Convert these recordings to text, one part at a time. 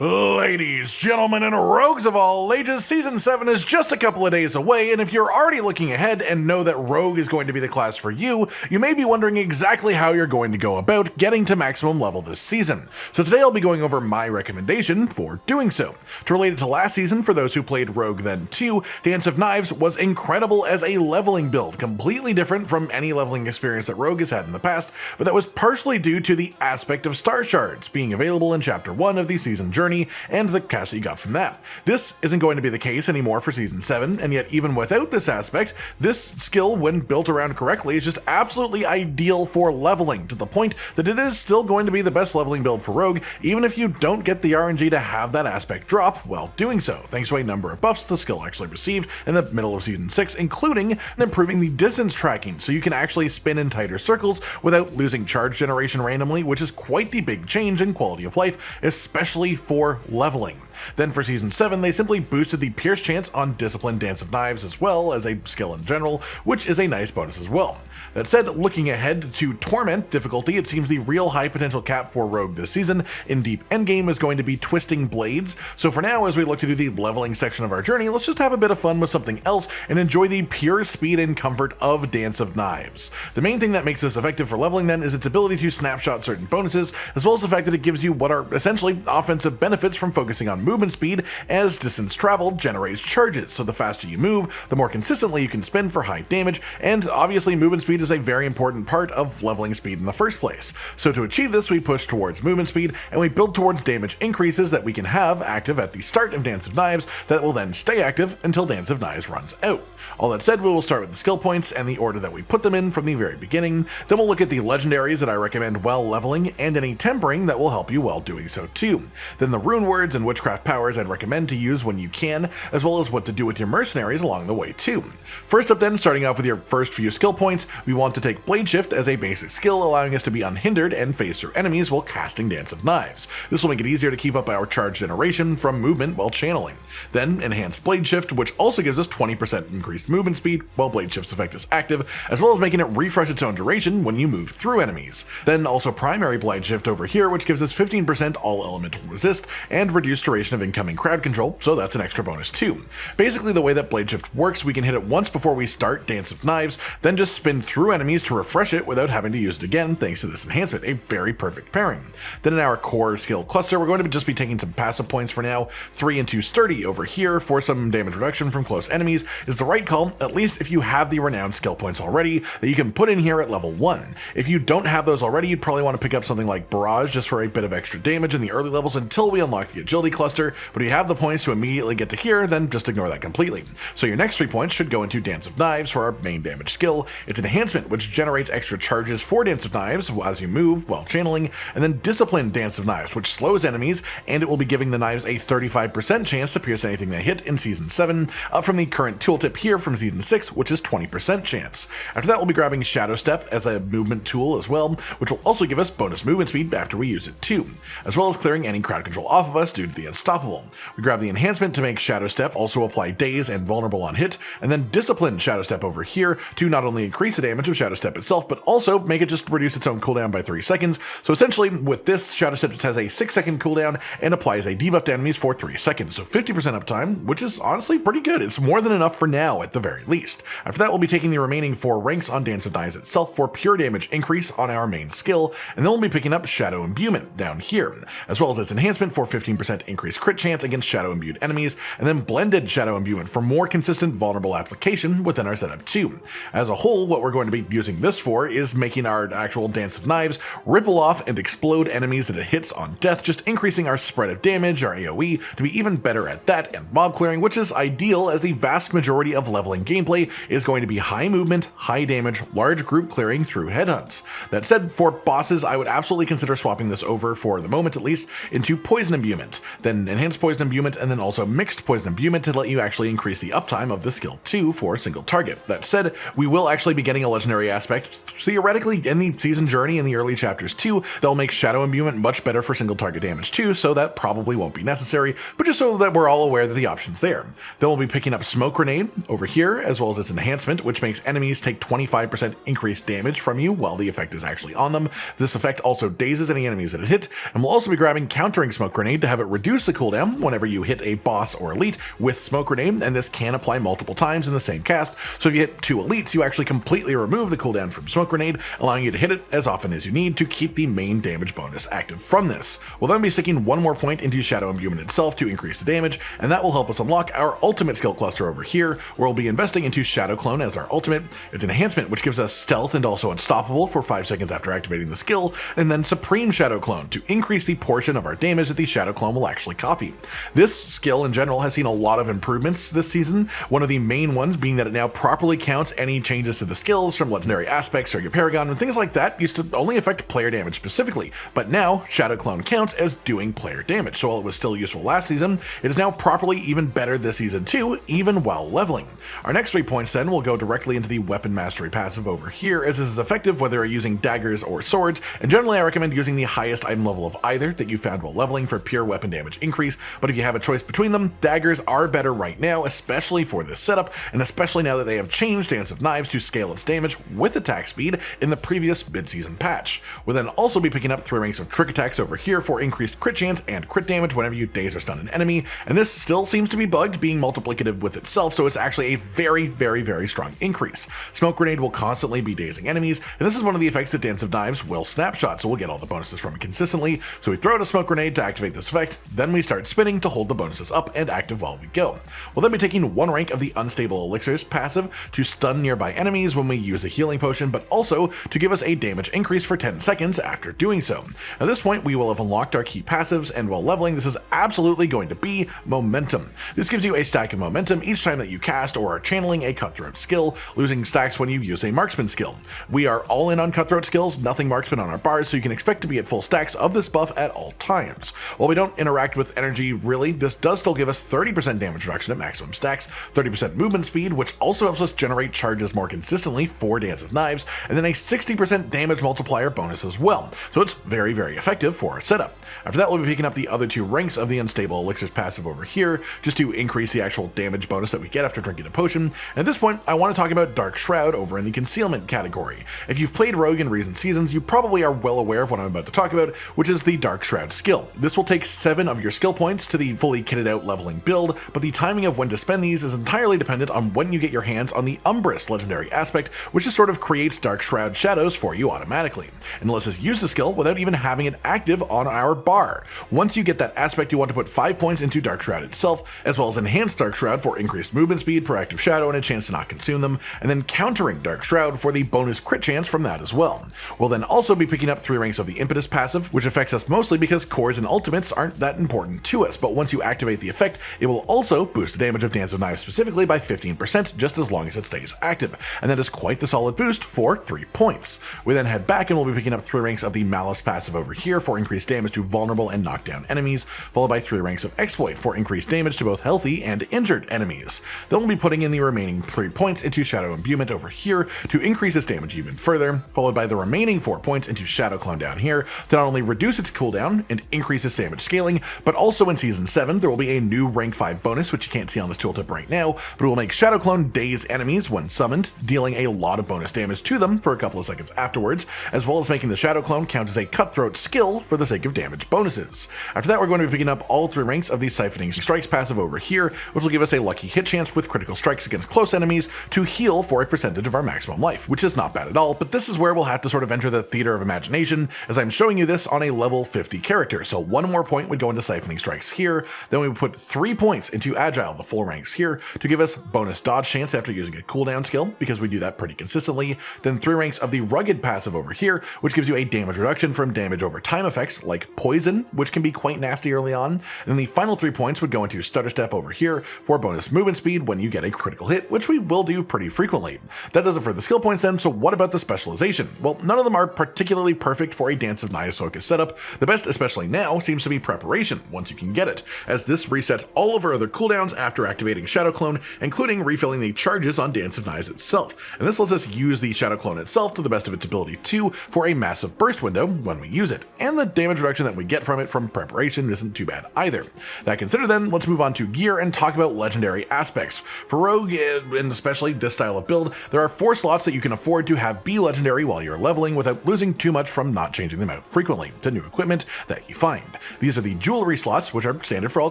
Ladies, gentlemen, and rogues of all ages, Season 7 is just a couple of days away, and if you're already looking ahead and know that Rogue is going to be the class for you, you may be wondering exactly how you're going to go about getting to maximum level this season. So today I'll be going over my recommendation for doing so. To relate it to last season, for those who played Rogue then too, Dance of Knives was incredible as a leveling build, completely different from any leveling experience that Rogue has had in the past, but that was partially due to the aspect of Star Shards being available in Chapter 1 of the season journey and the cash that you got from that. This isn't going to be the case anymore for Season 7, and yet even without this aspect, this skill, when built around correctly, is just absolutely ideal for leveling, to the point that it is still going to be the best leveling build for Rogue, even if you don't get the RNG to have that aspect drop while doing so, thanks to a number of buffs the skill actually received in the middle of Season 6, including improving the distance tracking, so you can actually spin in tighter circles without losing charge generation randomly, which is quite the big change in quality of life, especially for leveling. Then for Season 7, they simply boosted the Pierce chance on Disciplined Dance of Knives as well as a skill in general, which is a nice bonus as well. That said, looking ahead to Torment difficulty, it seems the real high potential cap for Rogue this season in Deep Endgame is going to be Twisting Blades, so for now as we look to do the leveling section of our journey, let's just have a bit of fun with something else and enjoy the pure speed and comfort of Dance of Knives. The main thing that makes this effective for leveling then is its ability to snapshot certain bonuses, as well as the fact that it gives you what are essentially offensive benefits from focusing on movement speed, as distance traveled generates charges, so the faster you move, the more consistently you can spin for high damage, and obviously movement speed is a very important part of leveling speed in the first place. So to achieve this, we push towards movement speed, and we build towards damage increases that we can have active at the start of Dance of Knives that will then stay active until Dance of Knives runs out. All that said, we will start with the skill points and the order that we put them in from the very beginning, then we'll look at the legendaries that I recommend while leveling, and any tempering that will help you while doing so too. Then the Runewords and Witchcraft Powers I'd recommend to use when you can, as well as what to do with your Mercenaries along the way too. First up then, starting off with your first few skill points, we want to take Blade Shift as a basic skill, allowing us to be unhindered and phase through enemies while casting Dance of Knives. This will make it easier to keep up our charge generation from movement while channeling. Then Enhanced Blade Shift, which also gives us 20% increased movement speed while Blade Shift's effect is active, as well as making it refresh its own duration when you move through enemies. Then also Primary Blade Shift over here, which gives us 15% all elemental resist and reduced duration of incoming crowd control, so that's an extra bonus too. Basically, the way that Blade Shift works, we can hit it once before we start Dance of Knives, then just spin through enemies to refresh it without having to use it again thanks to this enhancement, a very perfect pairing. Then in our core skill cluster, we're going to just be taking some passive points for now. 3 and 2 Sturdy over here for some damage reduction from close enemies is the right call, at least if you have the renowned skill points already that you can put in here at level 1. If you don't have those already, you'd probably want to pick up something like Barrage just for a bit of extra damage in the early levels until we unlock the agility cluster, but if you have the points to immediately get to here, then just ignore that completely. So your next 3 points should go into Dance of Knives for our main damage skill. It's an enhancement which generates extra charges for Dance of Knives as you move while channeling, and then Disciplined Dance of Knives, which slows enemies, and it will be giving the knives a 35% chance to pierce anything they hit in Season 7, up from the current tooltip here from Season 6, which is 20% chance. After that, we'll be grabbing Shadow Step as a movement tool as well, which will also give us bonus movement speed after we use it too, as well as clearing any crowd control off of us due to the Unstoppable. We grab the enhancement to make Shadow Step also apply Daze and Vulnerable on hit, and then Discipline Shadow Step over here to not only increase the damage of Shadow Step itself, but also make it just reduce its own cooldown by 3 seconds. So essentially, with this, Shadow Step just has a 6-second cooldown and applies a debuff to enemies for 3 seconds, so 50% uptime, which is honestly pretty good. It's more than enough for now at the very least. After that, we'll be taking the remaining 4 ranks on Dance of Knives itself for pure damage increase on our main skill, and then we'll be picking up Shadow Imbuement down here, as well as its enhancement for 15% increased crit chance against Shadow Imbued enemies, and then Blended Shadow Imbuement for more consistent vulnerable application within our setup too. As a whole, what we're going to be using this for is making our actual Dance of Knives ripple off and explode enemies that it hits on death, just increasing our spread of damage, our AoE, to be even better at that, and mob clearing, which is ideal as the vast majority of leveling gameplay is going to be high movement, high damage, large group clearing through headhunts. That said, for bosses, I would absolutely consider swapping this over, for the moment at least, into Poison Imbuement, then then enhanced poison imbuement, and then also mixed poison imbuement to let you actually increase the uptime of the skill 2 for a single target. That said, we will actually be getting a legendary aspect theoretically in the season journey in the early chapters too. They'll make shadow imbuement much better for single target damage too, so that probably won't be necessary, but just so that we're all aware that the option's there. Then we'll be picking up smoke grenade over here, as well as its enhancement, which makes enemies take 25% increased damage from you while the effect is actually on them. This effect also dazes any enemies that it hit, and we'll also be grabbing countering smoke grenade to have it reduce the cooldown whenever you hit a boss or elite with smoke grenade, and this can apply multiple times in the same cast, so if you hit 2 elites, you actually completely remove the cooldown from smoke grenade, allowing you to hit it as often as you need to keep the main damage bonus active from this. We'll then be sticking 1 more point into shadow imbuement itself to increase the damage, and that will help us unlock our ultimate skill cluster over here, where we'll be investing into shadow clone as our ultimate. It's an enhancement which gives us stealth and also unstoppable for 5 seconds after activating the skill, and then supreme shadow clone to increase the portion of our damage that the shadow clone will actually copy. This skill in general has seen a lot of improvements this season, one of the main ones being that it now properly counts any changes to the skills from legendary aspects or your paragon, and things like that used to only affect player damage specifically, but now shadow clone counts as doing player damage. So while it was still useful last season, it is now properly even better this season too, even while leveling. Our next 3 points then will go directly into the weapon mastery passive over here, as this is effective whether you're using daggers or swords, and generally I recommend using the highest item level of either that you found while leveling for pure weapon damage increase, but if you have a choice between them, daggers are better right now, especially for this setup, and especially now that they have changed Dance of Knives to scale its damage with attack speed in the previous mid-season patch. We'll then also be picking up 3 ranks of trick attacks over here for increased crit chance and crit damage whenever you daze or stun an enemy, and this still seems to be bugged, being multiplicative with itself, so it's actually a very strong increase. Smoke grenade will constantly be dazing enemies, and this is one of the effects that Dance of Knives will snapshot, so we'll get all the bonuses from it consistently. So we throw out a smoke grenade to activate this effect, then we start spinning to hold the bonuses up and active while we go. We'll then be taking 1 rank of the Unstable Elixirs passive to stun nearby enemies when we use a healing potion, but also to give us a damage increase for 10 seconds after doing so. At this point, we will have unlocked our key passives, and while leveling, this is absolutely going to be momentum. This gives you a stack of momentum each time that you cast or are channeling a cutthroat skill, losing stacks when you use a marksman skill. We are all in on cutthroat skills, nothing marksman on our bars, so you can expect to be at full stacks of this buff at all times. While we don't interact with energy really, this does still give us 30% damage reduction at maximum stacks, 30% movement speed, which also helps us generate charges more consistently for Dance of Knives, and then a 60% damage multiplier bonus as well. So it's very effective for our setup. After that, we'll be picking up the other 2 ranks of the Unstable Elixirs passive over here, just to increase the actual damage bonus that we get after drinking a potion. And at this point, I want to talk about Dark Shroud over in the concealment category. If you've played Rogue in recent seasons, you probably are well aware of what I'm about to talk about, which is the Dark Shroud skill. This will take 7 of your skill points to the fully kitted out leveling build, but the timing of when to spend these is entirely dependent on when you get your hands on the Umbrus legendary aspect, which just sort of creates Dark Shroud shadows for you automatically, and lets us use the skill without even having it active on our bar. Once you get that aspect, you want to put 5 points into Dark Shroud itself, as well as enhanced Dark Shroud for increased movement speed, proactive shadow, and a chance to not consume them, and then countering Dark Shroud for the bonus crit chance from that as well. We'll then also be picking up 3 ranks of the Impetus passive, which affects us mostly because cores and ultimates aren't that important to us, but once you activate the effect, it will also boost the damage of Dance of Knives specifically by 15% just as long as it stays active, and that is quite the solid boost for 3 points. We then head back and we'll be picking up 3 ranks of the Malice passive over here for increased damage to vulnerable and knockdown enemies, followed by 3 ranks of Exploit for increased damage to both healthy and injured enemies. Then we'll be putting in the remaining 3 points into Shadow Imbuement over here to increase its damage even further, followed by the remaining 4 points into Shadow Clone down here to not only reduce its cooldown and increase its damage scaling, but also in Season 7 there will be a new rank 5 bonus, which you can't see on this tooltip right now, but it will make Shadow Clone daze enemies when summoned, dealing a lot of bonus damage to them for a couple of seconds afterwards, as well as making the Shadow Clone count as a cutthroat skill for the sake of damage bonuses. After that, we're going to be picking up all 3 ranks of the Siphoning Strikes passive over here, which will give us a lucky hit chance with critical strikes against close enemies to heal for a percentage of our maximum life, which is not bad at all, but this is where we'll have to sort of enter the theater of imagination, as I'm showing you this on a level 50 character. So 1 more point would go into Siphoning Strikes here, then we would put 3 points into Agile, the full ranks here, to give us bonus dodge chance after using a cooldown skill, because we do that pretty consistently, then 3 ranks of the Rugged passive over here, which gives you a damage reduction from damage over time effects like Poison, which can be quite nasty early on, and then the final 3 points would go into Stutter Step over here for bonus movement speed when you get a critical hit, which we will do pretty frequently. That does it for the skill points then, so what about the specialization? Well, none of them are particularly perfect for a Dance of Knives focused setup. The best, especially now, seems to be Preparation. once you can get it, as this resets all of our other cooldowns after activating Shadow Clone, including refilling the charges on Dance of Knives itself, and this lets us use the Shadow Clone itself to the best of its ability too for a massive burst window when we use it, and the damage reduction that we get from it from preparation isn't too bad either. That considered then, let's move on to gear and talk about legendary aspects. For Rogue, and especially this style of build, there are 4 slots that you can afford to have be legendary while you're leveling without losing too much from not changing them out frequently to new equipment that you find. These are the jewelry slots, which are standard for all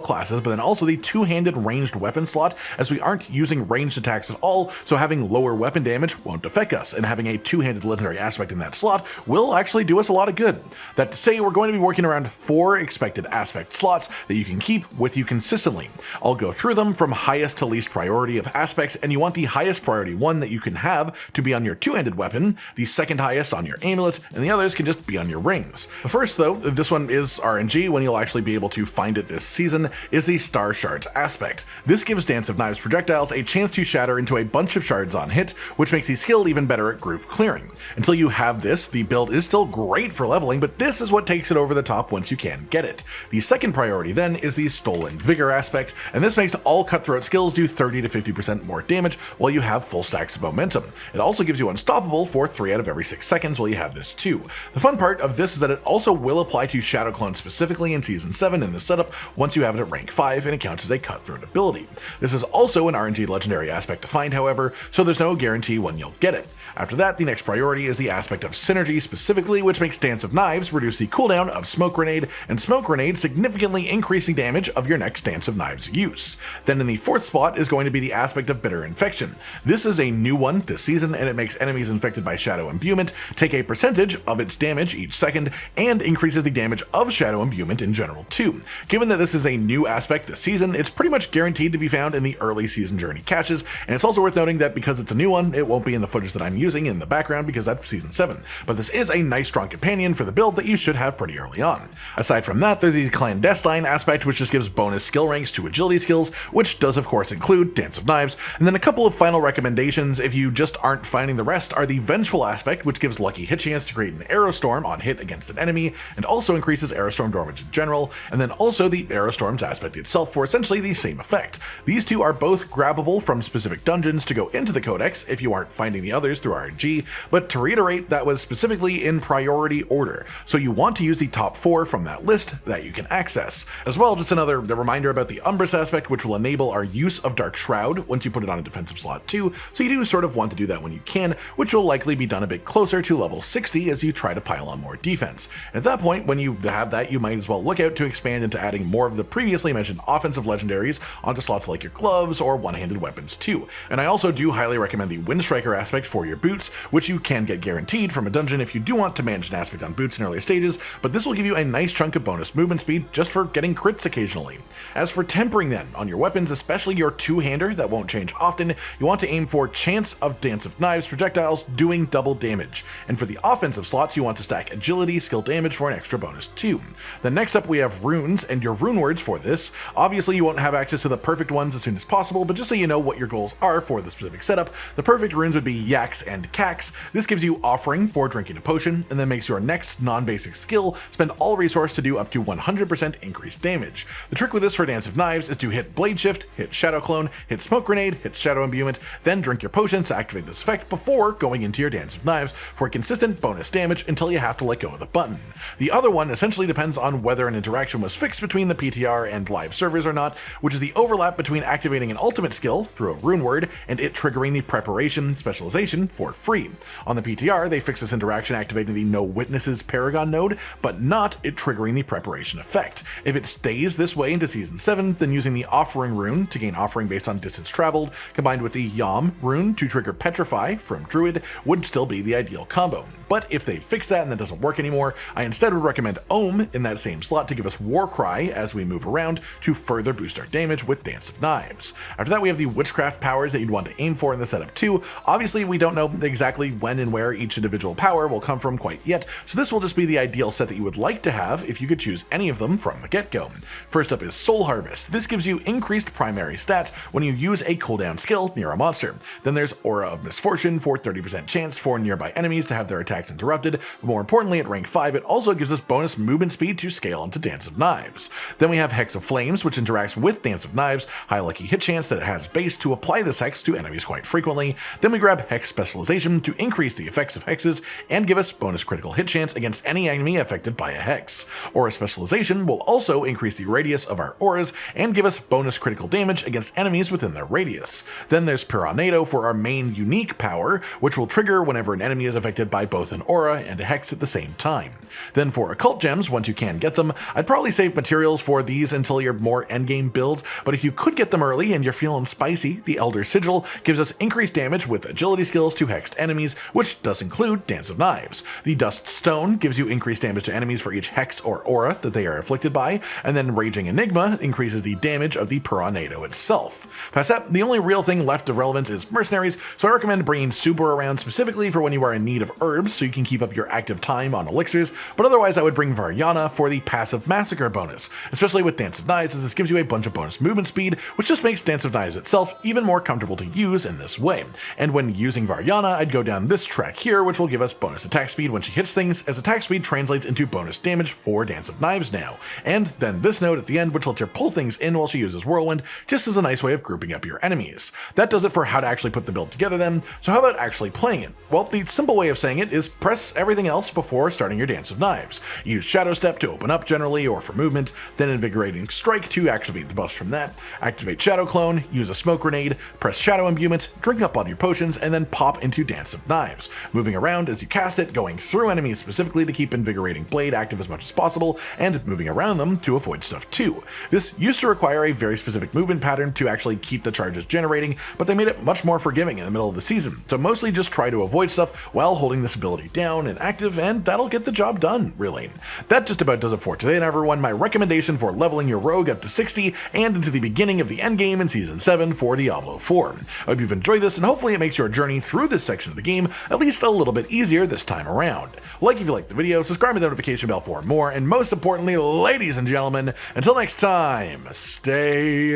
classes, but then also the two-handed ranged weapon slot, as we aren't using ranged attacks at all, so having lower weapon damage won't affect us, and having a two-handed legendary aspect in that slot will actually do us a lot of good. That to say, we're going to be working around 4 expected aspect slots that you can keep with you consistently. I'll go through them from highest to least priority of aspects, and you want the highest priority one that you can have to be on your two-handed weapon, the second highest on your amulet, and the others can just be on your rings. First though, this one is RNG when you'll actually be able to find it this season, is the Star Shards aspect. This gives Dance of Knives projectiles a chance to shatter into a bunch of shards on hit, which makes the skill even better at group clearing. Until you have this, the build is still great for leveling, but this is what takes it over the top once you can get it. The second priority then is the Stolen Vigor aspect, and this makes all cutthroat skills do 30 to 50% more damage while you have full stacks of momentum. It also gives you unstoppable for 3 out of every 6 seconds while you have this too. The fun part of this is that it also will apply to Shadow Clone specifically in Season 7 in the setup once you have it at rank 5, and it counts as a cutthroat ability. This is also an RNG legendary aspect to find, however, so there's no guarantee when you'll get it. After that, the next priority is the aspect of Synergy specifically, which makes Dance of Knives reduce the cooldown of Smoke Grenade, and Smoke Grenade significantly increase the damage of your next Dance of Knives use. Then in the 4th spot is going to be the aspect of Bitter Infection. This is a new one this season, and it makes enemies infected by Shadow Imbuement take a percentage of its damage each second, and increases the damage of Shadow Imbuement in general too. Given that this is a new aspect this season, it's pretty much guaranteed to be found in the early season journey caches, and it's also worth noting that because it's a new one, it won't be in the footage that I'm using in the background because that's Season 7, but this is a nice strong companion for the build that you should have pretty early on. Aside from that, there's the Clandestine aspect, which just gives bonus skill ranks to agility skills, which does of course include Dance of Knives, and then a couple of final recommendations if you just aren't finding the rest are the Vengeful aspect, which gives lucky hit chance to create an Arrow Storm on hit against an enemy, and also increases Arrow Storm damage in general, and then also the Arrow Storms aspect itself for essentially the same effect. These two are both grabbable from specific dungeons to go into the Codex if you aren't finding the others through RNG, but to reiterate, that was specifically in priority order, so you want to use the top 4 from that list that you can access. As well, just another reminder about the Umbrus aspect, which will enable our use of Dark Shroud once you put it on a defensive slot too, so you do sort of want to do that when you can, which will likely be done a bit closer to level 60 as you try to pile on more defense. At that point, when you have that, you might as well look out to expand into adding more of the previously mentioned offensive legendaries onto slots like your gloves or one-handed weapons too. And I also do highly recommend the Windstriker aspect for your boots, which you can get guaranteed from a dungeon if you do want to manage an aspect on boots in earlier stages, but this will give you a nice chunk of bonus movement speed just for getting crits occasionally. As for tempering then, on your weapons, especially your two-hander that won't change often, you want to aim for chance of Dance of Knives projectiles doing double damage. And for the offensive slots, you want to stack agility, skill damage for an extra bonus too. Then next up we have runes and your Runewords for this. Obviously you won't have access to the perfect ones as soon as possible, but just so you know what your goals are for the specific setup, the perfect runes would be Yaks and Cax. This gives you Offering for drinking a potion, and then makes your next non-basic skill spend all resource to do up to 100% increased damage. The trick with this for Dance of Knives is to hit Blade Shift, hit Shadow Clone, hit Smoke Grenade, hit Shadow Imbuement, then drink your potions to activate this effect before going into your Dance of Knives for consistent bonus damage until you have to let go of the button. The other one essentially depends on whether an interaction was fixed between the PTR and live servers or not, which is the overlap between activating an ultimate skill through a rune word and it triggering the preparation specialization for free. On the PTR, they fix this interaction activating the No Witnesses paragon node, but not it triggering the preparation effect. If it stays this way into Season 7, then using the Offering rune to gain offering based on distance traveled, combined with the Yam rune to trigger Petrify from Druid, would still be the ideal combo. But if they fix that and that doesn't work anymore, I instead would recommend Ohm in that same slot to give us Warcry as we move around to further boost our damage with Dance of Knives. After that we have the Witchcraft Powers that you'd want to aim for in the setup too. Obviously we don't know exactly when and where each individual power will come from quite yet, so this will just be the ideal set that you would like to have if you could choose any of them from the get-go. First up is Soul Harvest. This gives you increased primary stats when you use a cooldown skill near a monster. Then there's Aura of Misfortune for 30% chance for nearby enemies to have their attacks interrupted, but more importantly at rank 5 it also gives us bonus movement speed to scale into Dance of Knives. Knives. Then we have Hex of Flames, which interacts with Dance of Knives, high lucky hit chance that it has base to apply this hex to enemies quite frequently. Then we grab Hex Specialization to increase the effects of hexes and give us bonus critical hit chance against any enemy affected by a hex. Aura Specialization will also increase the radius of our auras and give us bonus critical damage against enemies within their radius. Then there's Paragon for our main unique power, which will trigger whenever an enemy is affected by both an aura and a hex at the same time. Then for occult gems, once you can get them, I'd probably save materials for these until your more endgame builds, but if you could get them early and you're feeling spicy, the Elder Sigil gives us increased damage with agility skills to hexed enemies, which does include Dance of Knives. The Dust Stone gives you increased damage to enemies for each hex or aura that they are afflicted by, and then Raging Enigma increases the damage of the Piranado itself. Past that, the only real thing left of relevance is Mercenaries, so I recommend bringing Super around specifically for when you are in need of herbs so you can keep up your active time on elixirs, but otherwise I would bring Variana for the passive massacre bonus, especially with Dance of Knives, as this gives you a bunch of bonus movement speed, which just makes Dance of Knives itself even more comfortable to use in this way. And when using Variana, I'd go down this track here, which will give us bonus attack speed when she hits things, as attack speed translates into bonus damage for Dance of Knives now. And then this node at the end, which lets her pull things in while she uses Whirlwind, just as a nice way of grouping up your enemies. That does it for how to actually put the build together then, so how about actually playing it? Well, the simple way of saying it is press everything else before starting your Dance of Knives. Use Shadow Step to open up generally or for movement, then Invigorating Strike to activate the buffs from that, activate Shadow Clone, use a Smoke Grenade, press Shadow Imbuement, drink up all your potions, and then pop into Dance of Knives, moving around as you cast it, going through enemies specifically to keep Invigorating Blade active as much as possible, and moving around them to avoid stuff too. This used to require a very specific movement pattern to actually keep the charges generating, but they made it much more forgiving in the middle of the season, so mostly just try to avoid stuff while holding this ability down and active, and that'll get the job done, really. That just about does it for today, and everyone. My recommendation for leveling your rogue up to 60 and into the beginning of the endgame in Season 7 for Diablo 4. I hope you've enjoyed this, and hopefully it makes your journey through this section of the game at least a little bit easier this time around. Like if you liked the video, subscribe to the notification bell for more, and most importantly, ladies and gentlemen, until next time, stay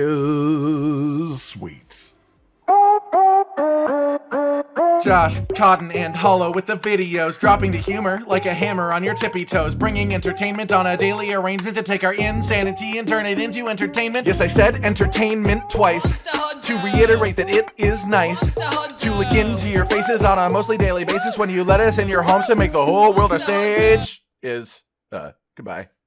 sweet. Josh, Cotton, and Hollow with the videos, dropping the humor like a hammer on your tippy toes, bringing entertainment on a daily arrangement to take our insanity and turn it into entertainment. Yes, I said entertainment twice, to reiterate that it is nice to look into your faces on a mostly daily basis when you let us in your homes to make the whole world our stage. Goodbye.